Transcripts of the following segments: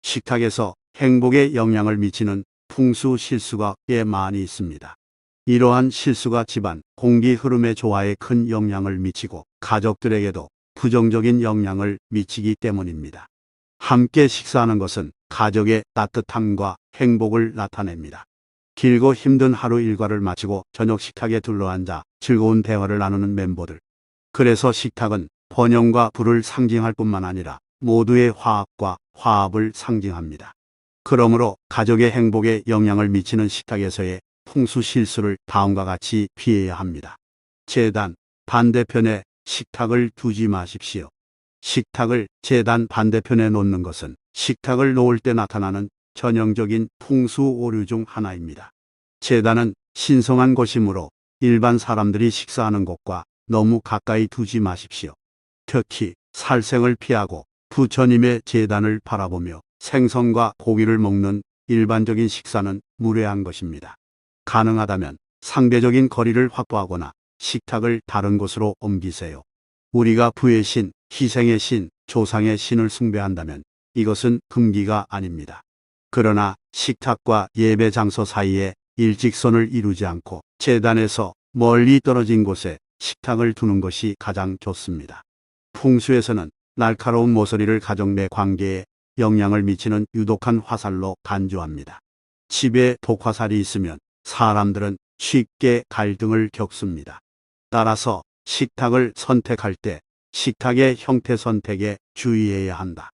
식탁에서 행복에 영향을 미치는 풍수 실수가 꽤 많이 있습니다. 이러한 실수가 집안 공기 흐름의 조화에 큰 영향을 미치고 가족들에게도 부정적인 영향을 미치기 때문입니다. 함께 식사하는 것은 가족의 따뜻함과 행복을 나타냅니다. 길고 힘든 하루 일과를 마치고 저녁 식탁에 둘러앉아 즐거운 대화를 나누는 멤버들. 그래서 식탁은 번영과 부를 상징할 뿐만 아니라 모두의 화합과 화합을 상징합니다. 그러므로 가족의 행복에 영향을 미치는 식탁에서의 풍수 실수를 다음과 같이 피해야 합니다. 재단 반대편에 식탁을 두지 마십시오. 식탁을 재단 반대편에 놓는 것은 식탁을 놓을 때 나타나는 전형적인 풍수 오류 중 하나입니다. 재단은 신성한 곳이므로 일반 사람들이 식사하는 곳과 너무 가까이 두지 마십시오. 특히 살생을 피하고 부처님의 재단을 바라보며 생선과 고기를 먹는 일반적인 식사는 무례한 것입니다. 가능하다면 상대적인 거리를 확보하거나 식탁을 다른 곳으로 옮기세요. 우리가 부의 신, 희생의 신, 조상의 신을 숭배한다면 이것은 금기가 아닙니다. 그러나 식탁과 예배 장소 사이에 일직선을 이루지 않고 재단에서 멀리 떨어진 곳에 식탁을 두는 것이 가장 좋습니다. 풍수에서는 날카로운 모서리를 가족 내 관계에 영향을 미치는 유독한 화살로 간주합니다. 집에 독화살이 있으면 사람들은 쉽게 갈등을 겪습니다. 따라서 식탁을 선택할 때 식탁의 형태 선택에 주의해야 한다.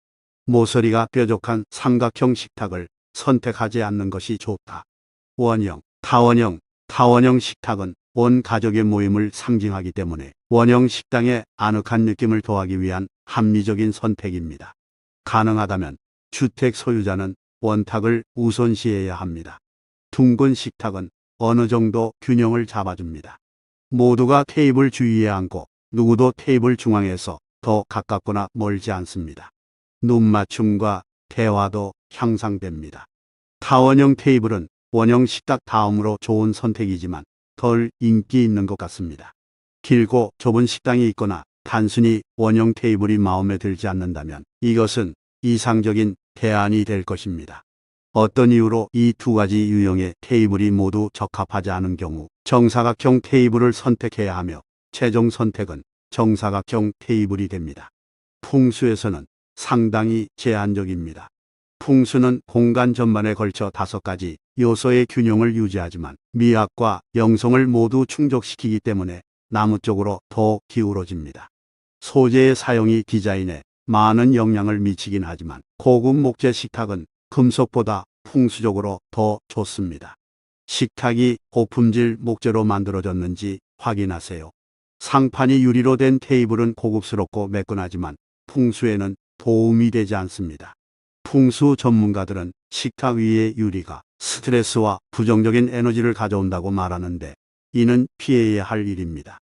모서리가 뾰족한 삼각형 식탁을 선택하지 않는 것이 좋다. 원형, 타원형 식탁은 온 가족의 모임을 상징하기 때문에 원형 식당에 아늑한 느낌을 더하기 위한 합리적인 선택입니다. 가능하다면 주택 소유자는 원탁을 우선시해야 합니다. 둥근 식탁은 어느 정도 균형을 잡아줍니다. 모두가 테이블 주위에 앉고 누구도 테이블 중앙에서 더 가깝거나 멀지 않습니다. 눈맞춤과 대화도 향상됩니다. 타원형 테이블은 원형 식탁 다음으로 좋은 선택이지만 덜 인기 있는 것 같습니다. 길고 좁은 식당이 있거나 단순히 원형 테이블이 마음에 들지 않는다면 이것은 이상적인 대안이 될 것입니다. 어떤 이유로 이 두 가지 유형의 테이블이 모두 적합하지 않은 경우 정사각형 테이블을 선택해야 하며 최종 선택은 정사각형 테이블이 됩니다. 풍수에서는 상당히 제한적입니다. 풍수는 공간 전반에 걸쳐 5가지 요소의 균형을 유지하지만 미학과 영성을 모두 충족시키기 때문에 나무 쪽으로 더 기울어집니다. 소재의 사용이 디자인에 많은 영향을 미치긴 하지만 고급 목재 식탁은 금속보다 풍수적으로 더 좋습니다. 식탁이 고품질 목재로 만들어졌는지 확인하세요. 상판이 유리로 된 테이블은 고급스럽고 매끈하지만 풍수에는 도움이 되지 않습니다. 풍수 전문가들은 식탁 위의 유리가 스트레스와 부정적인 에너지를 가져온다고 말하는데 이는 피해야 할 일입니다.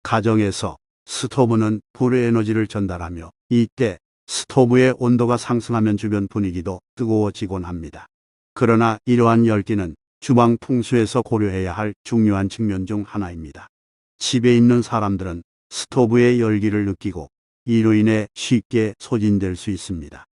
가정에서 스토브는 불의 에너지를 전달하며 이때 스토브의 온도가 상승하면 주변 분위기도 뜨거워지곤 합니다. 그러나 이러한 열기는 주방 풍수에서 고려해야 할 중요한 측면 중 하나입니다. 집에 있는 사람들은 스토브의 열기를 느끼고 이로 인해 쉽게 소진될 수 있습니다.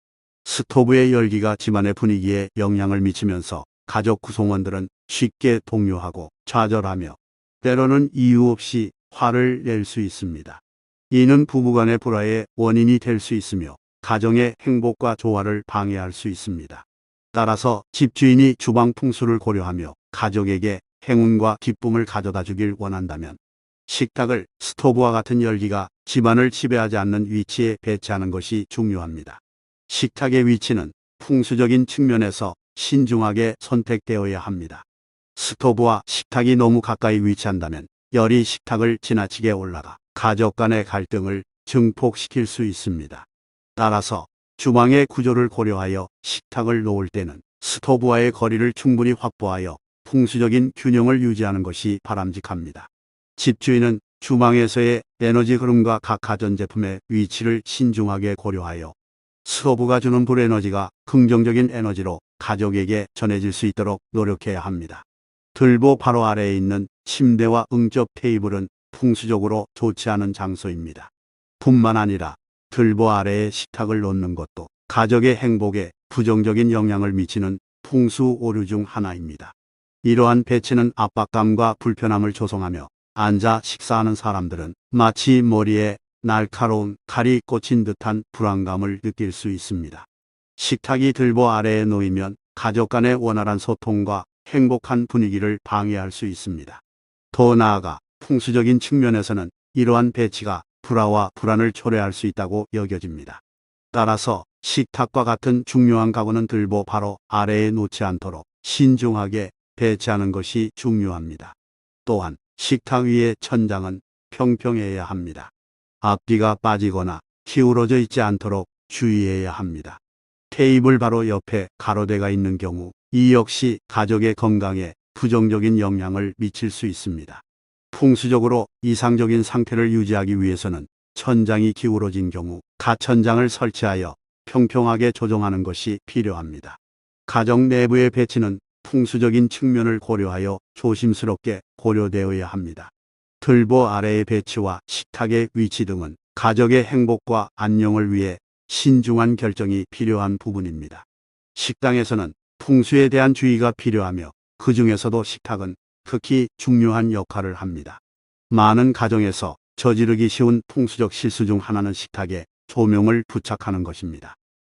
스토브의 열기가 집안의 분위기에 영향을 미치면서 가족 구성원들은 쉽게 동요하고 좌절하며 때로는 이유 없이 화를 낼 수 있습니다. 이는 부부간의 불화의 원인이 될 수 있으며 가정의 행복과 조화를 방해할 수 있습니다. 따라서 집주인이 주방 풍수를 고려하며 가족에게 행운과 기쁨을 가져다 주길 원한다면 식탁을 스토브와 같은 열기가 집안을 지배하지 않는 위치에 배치하는 것이 중요합니다. 식탁의 위치는 풍수적인 측면에서 신중하게 선택되어야 합니다. 스토브와 식탁이 너무 가까이 위치한다면 열이 식탁을 지나치게 올라가 가족 간의 갈등을 증폭시킬 수 있습니다. 따라서 주방의 구조를 고려하여 식탁을 놓을 때는 스토브와의 거리를 충분히 확보하여 풍수적인 균형을 유지하는 것이 바람직합니다. 집주인은 주방에서의 에너지 흐름과 각 가전제품의 위치를 신중하게 고려하여 스토브가 주는 불에너지가 긍정적인 에너지로 가족에게 전해질 수 있도록 노력해야 합니다. 들보 바로 아래에 있는 침대와 응접 테이블은 풍수적으로 좋지 않은 장소입니다. 뿐만 아니라 들보 아래에 식탁을 놓는 것도 가족의 행복에 부정적인 영향을 미치는 풍수 오류 중 하나입니다. 이러한 배치는 압박감과 불편함을 조성하며 앉아 식사하는 사람들은 마치 머리에 날카로운 칼이 꽂힌 듯한 불안감을 느낄 수 있습니다. 식탁이 들보 아래에 놓이면 가족 간의 원활한 소통과 행복한 분위기를 방해할 수 있습니다. 더 나아가 풍수적인 측면에서는 이러한 배치가 불화와 불안을 초래할 수 있다고 여겨집니다. 따라서 식탁과 같은 중요한 가구는 들보 바로 아래에 놓지 않도록 신중하게 배치하는 것이 중요합니다. 또한 식탁 위의 천장은 평평해야 합니다. 앞뒤가 빠지거나 기울어져 있지 않도록 주의해야 합니다. 테이블 바로 옆에 가로대가 있는 경우 이 역시 가족의 건강에 부정적인 영향을 미칠 수 있습니다. 풍수적으로 이상적인 상태를 유지하기 위해서는 천장이 기울어진 경우 가천장을 설치하여 평평하게 조정하는 것이 필요합니다. 가정 내부의 배치는 풍수적인 측면을 고려하여 조심스럽게 고려되어야 합니다. 들보 아래의 배치와 식탁의 위치 등은 가족의 행복과 안녕을 위해 신중한 결정이 필요한 부분입니다. 식당에서는 풍수에 대한 주의가 필요하며 그 중에서도 식탁은 특히 중요한 역할을 합니다. 많은 가정에서 저지르기 쉬운 풍수적 실수 중 하나는 식탁에 조명을 부착하는 것입니다.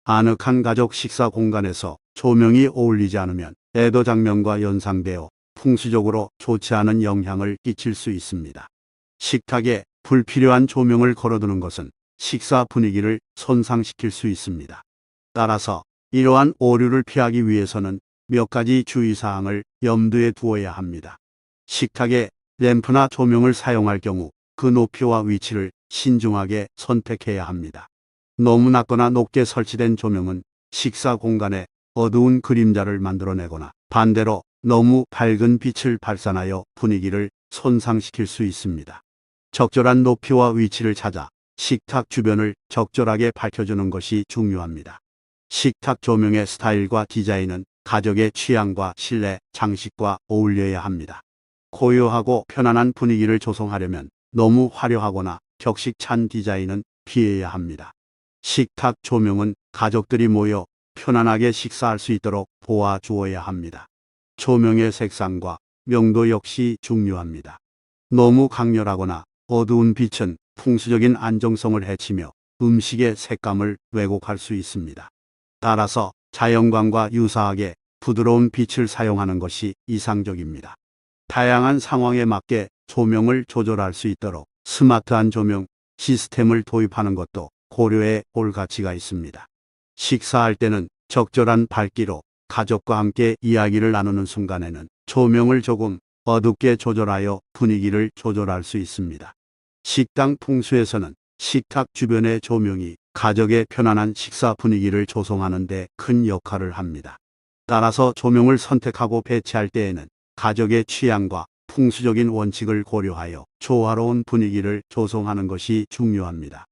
아늑한 가족 식사 공간에서 조명이 어울리지 않으면 애도 장면과 연상되어 풍수적으로 좋지 않은 영향을 끼칠 수 있습니다. 식탁에 불필요한 조명을 걸어두는 것은 식사 분위기를 손상시킬 수 있습니다. 따라서 이러한 오류를 피하기 위해서는 몇 가지 주의사항을 염두에 두어야 합니다. 식탁에 램프나 조명을 사용할 경우 그 높이와 위치를 신중하게 선택해야 합니다. 너무 낮거나 높게 설치된 조명은 식사 공간에 어두운 그림자를 만들어내거나 반대로 너무 밝은 빛을 발산하여 분위기를 손상시킬 수 있습니다. 적절한 높이와 위치를 찾아 식탁 주변을 적절하게 밝혀주는 것이 중요합니다. 식탁 조명의 스타일과 디자인은 가족의 취향과 실내 장식과 어울려야 합니다. 고요하고 편안한 분위기를 조성하려면 너무 화려하거나 격식찬 디자인은 피해야 합니다. 식탁 조명은 가족들이 모여 편안하게 식사할 수 있도록 도와주어야 합니다. 조명의 색상과 명도 역시 중요합니다. 너무 강렬하거나 어두운 빛은 풍수적인 안정성을 해치며 음식의 색감을 왜곡할 수 있습니다. 따라서 자연광과 유사하게 부드러운 빛을 사용하는 것이 이상적입니다. 다양한 상황에 맞게 조명을 조절할 수 있도록 스마트한 조명 시스템을 도입하는 것도 고려해 볼 가치가 있습니다. 식사할 때는 적절한 밝기로 가족과 함께 이야기를 나누는 순간에는 조명을 조금 어둡게 조절하여 분위기를 조절할 수 있습니다. 식당 풍수에서는 식탁 주변의 조명이 가족의 편안한 식사 분위기를 조성하는 데 큰 역할을 합니다. 따라서 조명을 선택하고 배치할 때에는 가족의 취향과 풍수적인 원칙을 고려하여 조화로운 분위기를 조성하는 것이 중요합니다.